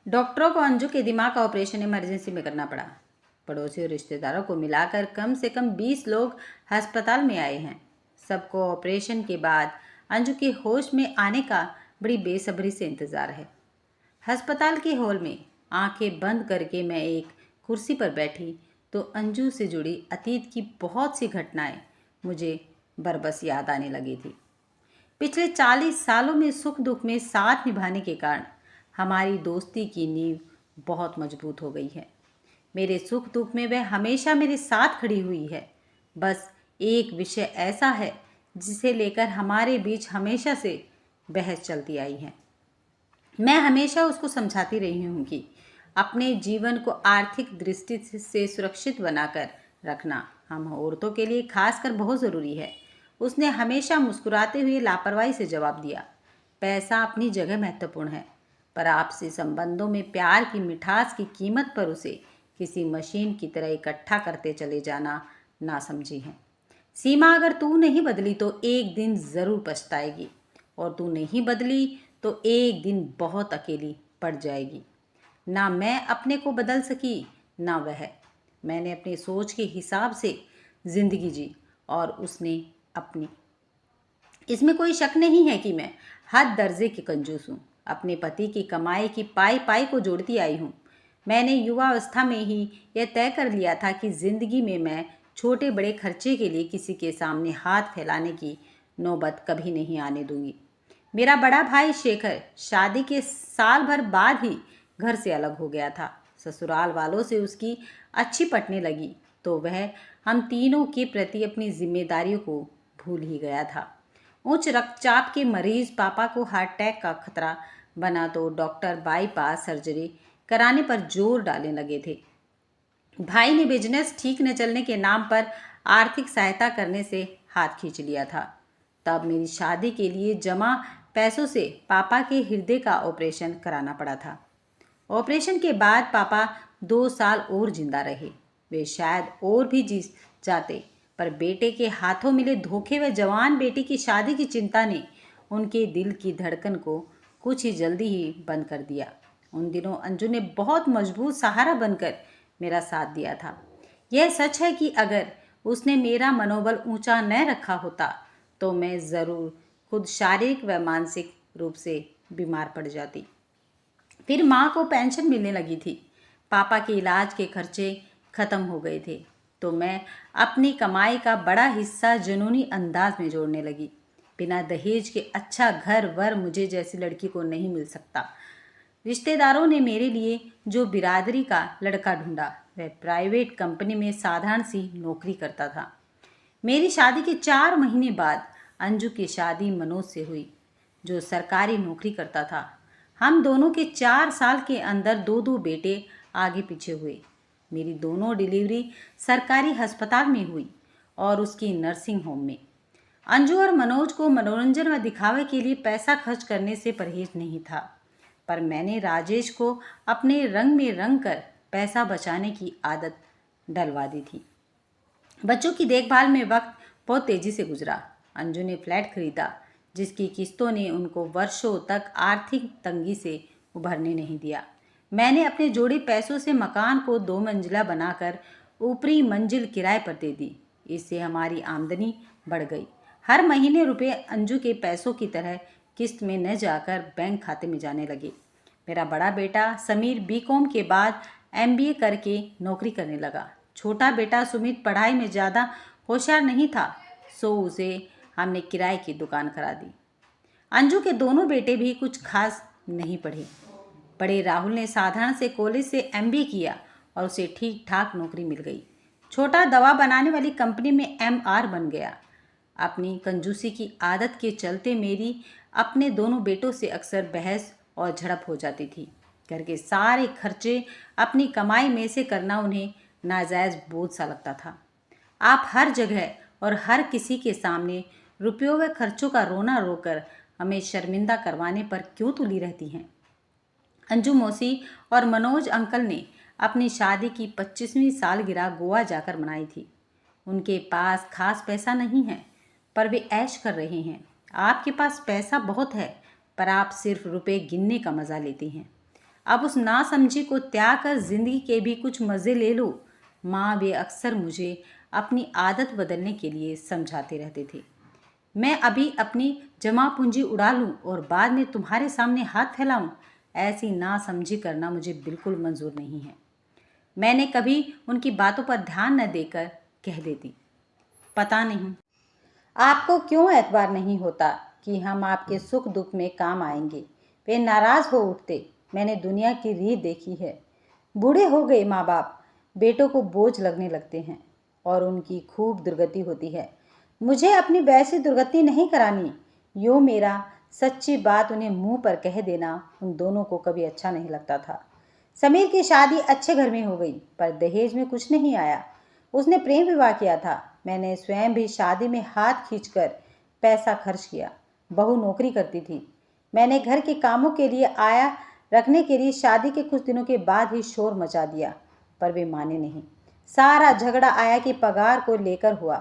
डॉक्टरों को अंजू के दिमाग का ऑपरेशन इमरजेंसी में करना पड़ा। पड़ोसी और रिश्तेदारों को मिलाकर कम से कम 20 लोग अस्पताल में आए हैं। सबको ऑपरेशन के बाद अंजू के होश में आने का बड़ी बेसब्री से इंतज़ार है। अस्पताल के हॉल में आंखें बंद करके मैं एक कुर्सी पर बैठी तो अंजू से जुड़ी अतीत की बहुत सी घटनाएं मुझे बरबस याद आने लगी थी। पिछले 40 सालों में सुख दुख में साथ निभाने के कारण हमारी दोस्ती की नींव बहुत मजबूत हो गई है। मेरे सुख दुख में वह हमेशा मेरे साथ खड़ी हुई है। बस एक विषय ऐसा है जिसे लेकर हमारे बीच हमेशा से बहस चलती आई है। मैं हमेशा उसको समझाती रही हूँ कि अपने जीवन को आर्थिक दृष्टि से सुरक्षित बनाकर रखना हम औरतों के लिए खासकर बहुत ज़रूरी है। उसने हमेशा मुस्कुराते हुए लापरवाही से जवाब दिया, पैसा अपनी जगह महत्वपूर्ण है, पर आपसी संबंधों में प्यार की मिठास की कीमत पर उसे किसी मशीन की तरह इकट्ठा करते चले जाना नासमझी है। सीमा, अगर तू नहीं बदली तो एक दिन ज़रूर पछताएगी, और तू नहीं बदली तो एक दिन बहुत अकेली पड़ जाएगी। ना मैं अपने को बदल सकी ना वह। मैंने अपनी सोच के हिसाब से ज़िंदगी जी और उसने अपनी। इसमें कोई शक नहीं है कि मैं हद दर्जे की कंजूस हूँ। अपने पति की कमाई की पाई पाई को जोड़ती आई हूँ। मैंने युवावस्था में ही यह तय कर लिया था कि ज़िंदगी में मैं छोटे बड़े खर्चे के लिए किसी के सामने हाथ फैलाने की नौबत कभी नहीं आने दूंगी। मेरा बड़ा भाई शेखर शादी के साल भर बाद ही घर से अलग हो गया था। ससुराल वालों से उसकी अच्छी पटने लगी तो वह हम तीनों के प्रति अपनी जिम्मेदारियों को भूल ही गया था। उच्च रक्तचाप के मरीज पापा को हार्ट अटैक का खतरा बना तो डॉक्टर बाईपास सर्जरी कराने पर जोर डालने लगे थे। भाई ने बिजनेस ठीक न चलने के नाम पर आर्थिक सहायता करने से हाथ खींच लिया था। तब मेरी शादी के लिए जमा पैसों से पापा के हृदय का ऑपरेशन कराना पड़ा था। ऑपरेशन के बाद पापा 2 साल और जिंदा रहे। वे शायद और भी जी जाते, पर बेटे के हाथों मिले धोखे व जवान बेटी की शादी की चिंता ने उनके दिल की धड़कन को कुछ ही जल्दी ही बंद कर दिया। उन दिनों अंजू ने बहुत मजबूत सहारा बनकर मेरा साथ दिया था। यह सच है कि अगर उसने मेरा मनोबल ऊंचा न रखा होता तो मैं ज़रूर खुद शारीरिक व मानसिक रूप से बीमार पड़ जाती। फिर माँ को पेंशन मिलने लगी थी। पापा के इलाज के खर्चे खत्म हो गए थे तो मैं अपनी कमाई का बड़ा हिस्सा जुनूनी अंदाज में जोड़ने लगी। बिना दहेज के अच्छा घर वर मुझे जैसी लड़की को नहीं मिल सकता। रिश्तेदारों ने मेरे लिए जो बिरादरी का लड़का ढूंढा वह प्राइवेट कंपनी में साधारण सी नौकरी करता था। मेरी शादी के 4 महीने बाद अंजू की शादी मनोज से हुई जो सरकारी नौकरी करता था। हम दोनों के 4 साल के अंदर 2-2 बेटे आगे पीछे हुए। मेरी दोनों डिलीवरी सरकारी अस्पताल में हुई और उसकी नर्सिंग होम में। अंजू और मनोज को मनोरंजन व दिखावे के लिए पैसा खर्च करने से परहेज नहीं था, पर मैंने राजेश को अपने रंग में रंग कर पैसा बचाने की आदत डलवा दी थी। बच्चों की देखभाल में वक्त बहुत तेजी से गुजरा। अंजू ने फ्लैट खरीदा जिसकी किस्तों ने उनको वर्षों तक आर्थिक तंगी से उभरने नहीं दिया। मैंने अपने जोड़े पैसों से मकान को 2 मंजिला बनाकर ऊपरी मंजिल किराए पर दे दी। इससे हमारी आमदनी बढ़ गई। हर महीने रुपए अंजू के पैसों की तरह किस्त में न जाकर बैंक खाते में जाने लगे। मेरा बड़ा बेटा समीर बीकॉम के बाद एमबीए करके नौकरी करने लगा। छोटा बेटा सुमित पढ़ाई में ज़्यादा होशियार नहीं था, सो उसे हमने किराए की दुकान करा दी। अंजू के दोनों बेटे भी कुछ खास नहीं पढ़े। बड़े राहुल ने साधारण से कॉलेज से एमबीए किया और उसे ठीक ठाक नौकरी मिल गई। छोटा दवा बनाने वाली कंपनी में एमआर बन गया। अपनी कंजूसी की आदत के चलते मेरी अपने दोनों बेटों से अक्सर बहस और झड़प हो जाती थी। घर के सारे खर्चे अपनी कमाई में से करना उन्हें नाजायज़ बोझ सा लगता था। आप हर जगह और हर किसी के सामने रुपयों व खर्चों का रोना रोकर हमें शर्मिंदा करवाने पर क्यों तुली रहती हैं? अंजू मौसी और मनोज अंकल ने अपनी शादी की 25वीं सालगिरह गोवा जाकर मनाई थी। उनके पास खास पैसा नहीं है, पर वे ऐश कर रहे हैं। आपके पास पैसा बहुत है, पर आप सिर्फ रुपए गिनने का मज़ा लेती हैं। अब उस नासमझी को त्याग कर जिंदगी के भी कुछ मज़े ले लो। माँ वे अक्सर मुझे अपनी आदत बदलने के लिए समझाते रहते थे। मैं अभी अपनी जमा पूंजी उड़ा लूं और बाद में तुम्हारे सामने हाथ फैलाऊं, ऐसी नासमझी करना मुझे बिल्कुल मंजूर नहीं है। मैंने कभी उनकी बातों पर ध्यान न देकर कह देती, पता नहीं आपको क्यों एतबार नहीं होता कि हम आपके सुख दुख में काम आएंगे। वे नाराज हो उठते। मैंने दुनिया की रीत देखी है। बूढ़े हो गए माँ बाप बेटों को बोझ लगने लगते हैं और उनकी खूब दुर्गति होती है। मुझे अपनी वैसी दुर्गति नहीं करानी। यो मेरा सच्ची बात उन्हें मुंह पर कह देना उन दोनों को कभी अच्छा नहीं लगता था। समीर की शादी अच्छे घर में हो गई, पर दहेज में कुछ नहीं आया। उसने प्रेम विवाह किया था। मैंने स्वयं भी शादी में हाथ खींचकर पैसा खर्च किया। बहू नौकरी करती थी। मैंने घर के कामों के लिए आया रखने के लिए शादी के कुछ दिनों के बाद ही शोर मचा दिया, पर वे माने नहीं। सारा झगड़ा आया कि पगार को लेकर हुआ,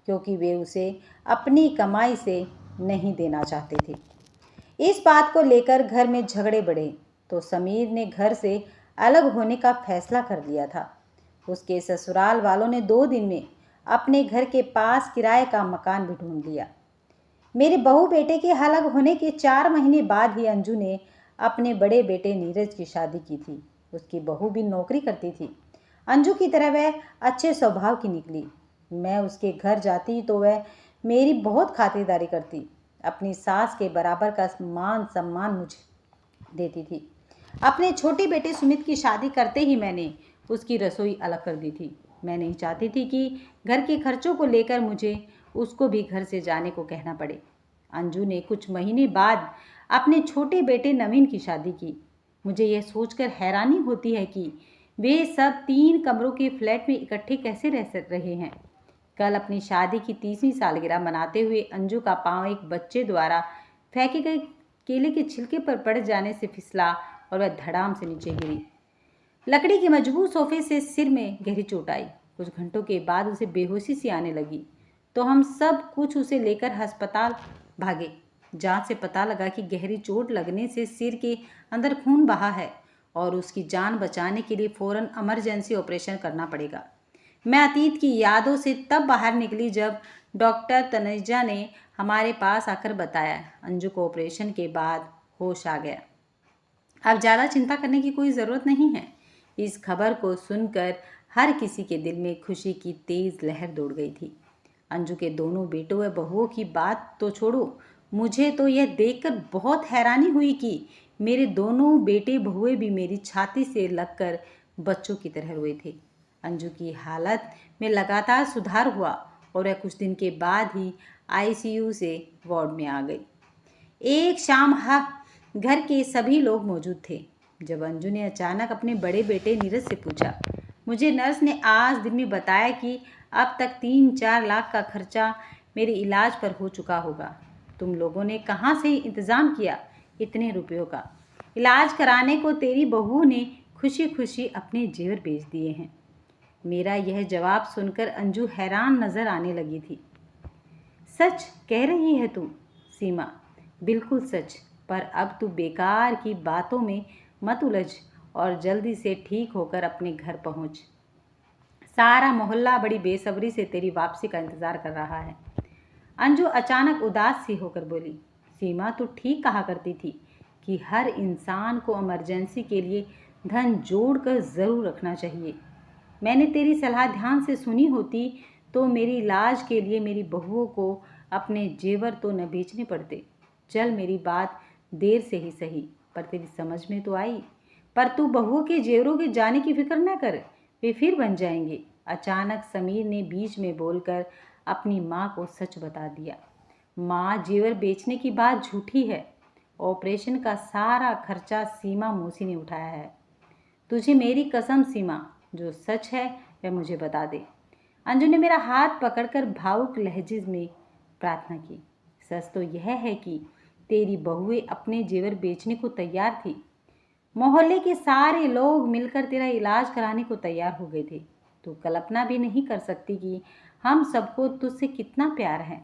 क्योंकि वे उसे अपनी कमाई से नहीं देना चाहते थे। इस बात को लेकर घर में झगड़े बढ़े तो समीर ने घर से अलग होने का फैसला कर लिया था। उसके ससुराल वालों ने 2 दिन में अपने घर के पास किराए का मकान भी ढूंढ लिया। मेरे बहू बेटे के अलग होने के 4 महीने बाद ही अंजू ने अपने बड़े बेटे नीरज की शादी की थी। उसकी बहू भी नौकरी करती थी। अंजू की तरह वह अच्छे स्वभाव की निकली। मैं उसके घर जाती तो वह मेरी बहुत खातिरदारी करती। अपनी सास के बराबर का मान सम्मान मुझे देती थी। अपने छोटे बेटे सुमित की शादी करते ही मैंने उसकी रसोई अलग कर दी थी। मैं नहीं चाहती थी कि घर के खर्चों को लेकर मुझे उसको भी घर से जाने को कहना पड़े। अंजू ने कुछ महीने बाद अपने छोटे बेटे नवीन की शादी की। मुझे यह सोचकर हैरानी होती है कि वे सब 3 कमरों के फ्लैट में इकट्ठे कैसे रह रहे हैं। कल अपनी शादी की 30वीं सालगिरह मनाते हुए अंजू का पांव एक बच्चे द्वारा फेंके गए केले के छिलके पर पड़ जाने से फिसला और वह धड़ाम से नीचे गिरी। लकड़ी के मजबूत सोफे से सिर में गहरी चोट आई। कुछ घंटों के बाद उसे बेहोशी सी आने लगी तो हम सब कुछ उसे लेकर अस्पताल भागे। जांच से पता लगा कि गहरी चोट लगने से सिर के अंदर खून बहा है और उसकी जान बचाने के लिए फौरन इमरजेंसी ऑपरेशन करना पड़ेगा। मैं अतीत की यादों से तब बाहर निकली जब डॉक्टर तनुजा ने हमारे पास आकर बताया, अंजू को ऑपरेशन के बाद होश आ गया। अब ज़्यादा चिंता करने की कोई ज़रूरत नहीं है। इस खबर को सुनकर हर किसी के दिल में खुशी की तेज़ लहर दौड़ गई थी। अंजू के दोनों बेटों व बहुओं की बात तो छोड़ो, मुझे तो यह देखकर बहुत हैरानी हुई कि मेरे दोनों बेटे बहुएं भी मेरी छाती से लगकर बच्चों की तरह रोए थे। अंजू की हालत में लगातार सुधार हुआ और वह कुछ दिन के बाद ही आईसीयू से वार्ड में आ गई। एक शाम घर के सभी लोग मौजूद थे जब अंजू ने अचानक अपने बड़े बेटे नीरज से पूछा, मुझे नर्स ने आज दिन में बताया कि अब तक 3-4 लाख का खर्चा मेरे इलाज पर हो चुका होगा। तुम लोगों ने कहाँ से इंतज़ाम किया इतने रुपयों का? इलाज कराने को तेरी बहू ने खुशी खुशी अपने जेवर बेच दिए हैं। मेरा यह जवाब सुनकर अंजू हैरान नजर आने लगी थी। सच कह रही है तू सीमा? बिल्कुल सच, पर अब तू बेकार की बातों में मत उलझ और जल्दी से ठीक होकर अपने घर पहुंच। सारा मोहल्ला बड़ी बेसब्री से तेरी वापसी का इंतजार कर रहा है। अंजू अचानक उदास सी होकर बोली, सीमा तू ठीक कहा करती थी कि हर इंसान को इमरजेंसी के लिए धन जोड़ कर ज़रूर रखना चाहिए। मैंने तेरी सलाह ध्यान से सुनी होती तो मेरी इलाज के लिए मेरी बहुओं को अपने जेवर तो न बेचने पड़ते। चल मेरी बात देर से ही सही, पर तेरी समझ में तो आई। पर तू बहुओं के जेवरों के जाने की फिक्र न कर, वे फिर बन जाएंगे। अचानक समीर ने बीच में बोलकर अपनी माँ को सच बता दिया। माँ, जेवर बेचने की बात झूठी है। ऑपरेशन का सारा खर्चा सीमा मौसी ने उठाया है। तुझे मेरी कसम सीमा, जो सच है वह मुझे बता दे। अंजू ने मेरा हाथ पकड़कर भावुक लहजे में प्रार्थना की। सच तो यह है कि तेरी बहुएं अपने जेवर बेचने को तैयार थी। मोहल्ले के सारे लोग मिलकर तेरा इलाज कराने को तैयार हो गए थे। तू कल्पना भी नहीं कर सकती कि हम सबको तुझसे कितना प्यार है।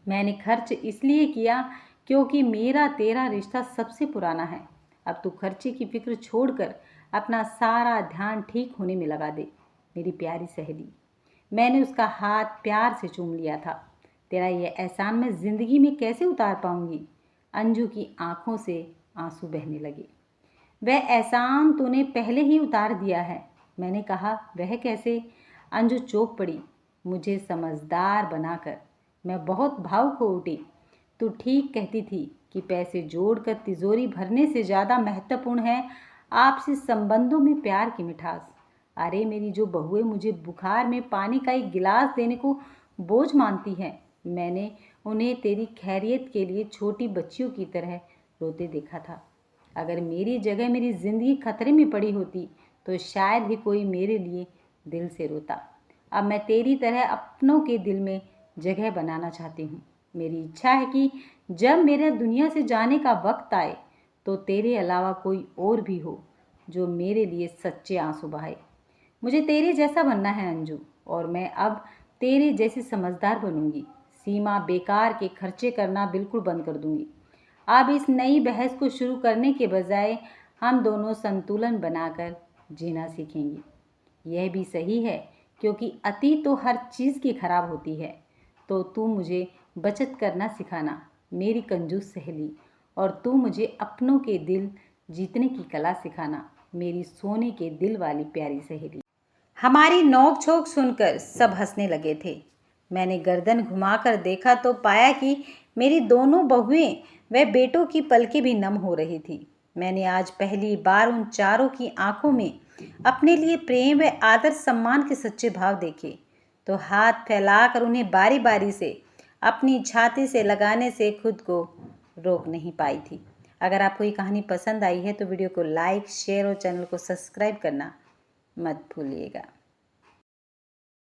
मैंने खर्च इसलिए किया क्योंकि मेरा तेरा रिश्ता सबसे पुराना है। अब तू खर्चे की फिक्र छोड़कर अपना सारा ध्यान ठीक होने में लगा दे। मेरी प्यारी सहेली, मैंने उसका हाथ प्यार से चूम लिया था। तेरा ये एहसान मैं ज़िंदगी में कैसे उतार पाऊंगी? अंजू की आंखों से आंसू बहने लगे। वह एहसान तूने पहले ही उतार दिया है। मैंने कहा, वह कैसे? अंजू चौंक पड़ी। मुझे समझदार बनाकर मैं बहुत भावुक हो उठी। तू ठीक कहती थी कि पैसे जोड़कर तिजोरी भरने से ज़्यादा महत्वपूर्ण है आपसी संबंधों में प्यार की मिठास। अरे मेरी जो बहुएं मुझे बुखार में पानी का एक गिलास देने को बोझ मानती हैं, मैंने उन्हें तेरी खैरियत के लिए छोटी बच्चियों की तरह रोते देखा था। अगर मेरी जगह मेरी ज़िंदगी खतरे में पड़ी होती तो शायद ही कोई मेरे लिए दिल से रोता। अब मैं तेरी तरह अपनों के दिल में जगह बनाना चाहती हूँ। मेरी इच्छा है कि जब मेरे दुनिया से जाने का वक्त आए तो तेरे अलावा कोई और भी हो जो मेरे लिए सच्चे आंसू बहाए। मुझे तेरे जैसा बनना है अंजू, और मैं अब तेरे जैसी समझदार बनूंगी। सीमा बेकार के खर्चे करना बिल्कुल बंद कर दूंगी। अब इस नई बहस को शुरू करने के बजाय हम दोनों संतुलन बनाकर जीना सीखेंगे। यह भी सही है क्योंकि अति तो हर चीज़ की खराब होती है। तो तू मुझे बचत करना सिखाना मेरी कंजूस सहेली, और तू मुझे अपनों के दिल जीतने की कला सिखाना मेरी सोने के दिल वाली प्यारी सहेली। हमारी नोक झोंक सुनकर सब हंसने लगे थे। मैंने गर्दन घुमाकर देखा तो पाया कि मेरी दोनों बहुएं व बेटों की पलकें भी नम हो रही थी। मैंने आज पहली बार उन चारों की आंखों में अपने लिए प्रेम व आदर सम्मान के सच्चे भाव देखे, तो हाथ फैलाकर उन्हें बारी बारी से अपनी छाती से लगाने से खुद को रोक नहीं पाई थी। अगर आपको ये कहानी पसंद आई है तो वीडियो को लाइक, शेयर और चैनल को सब्सक्राइब करना मत भूलिएगा।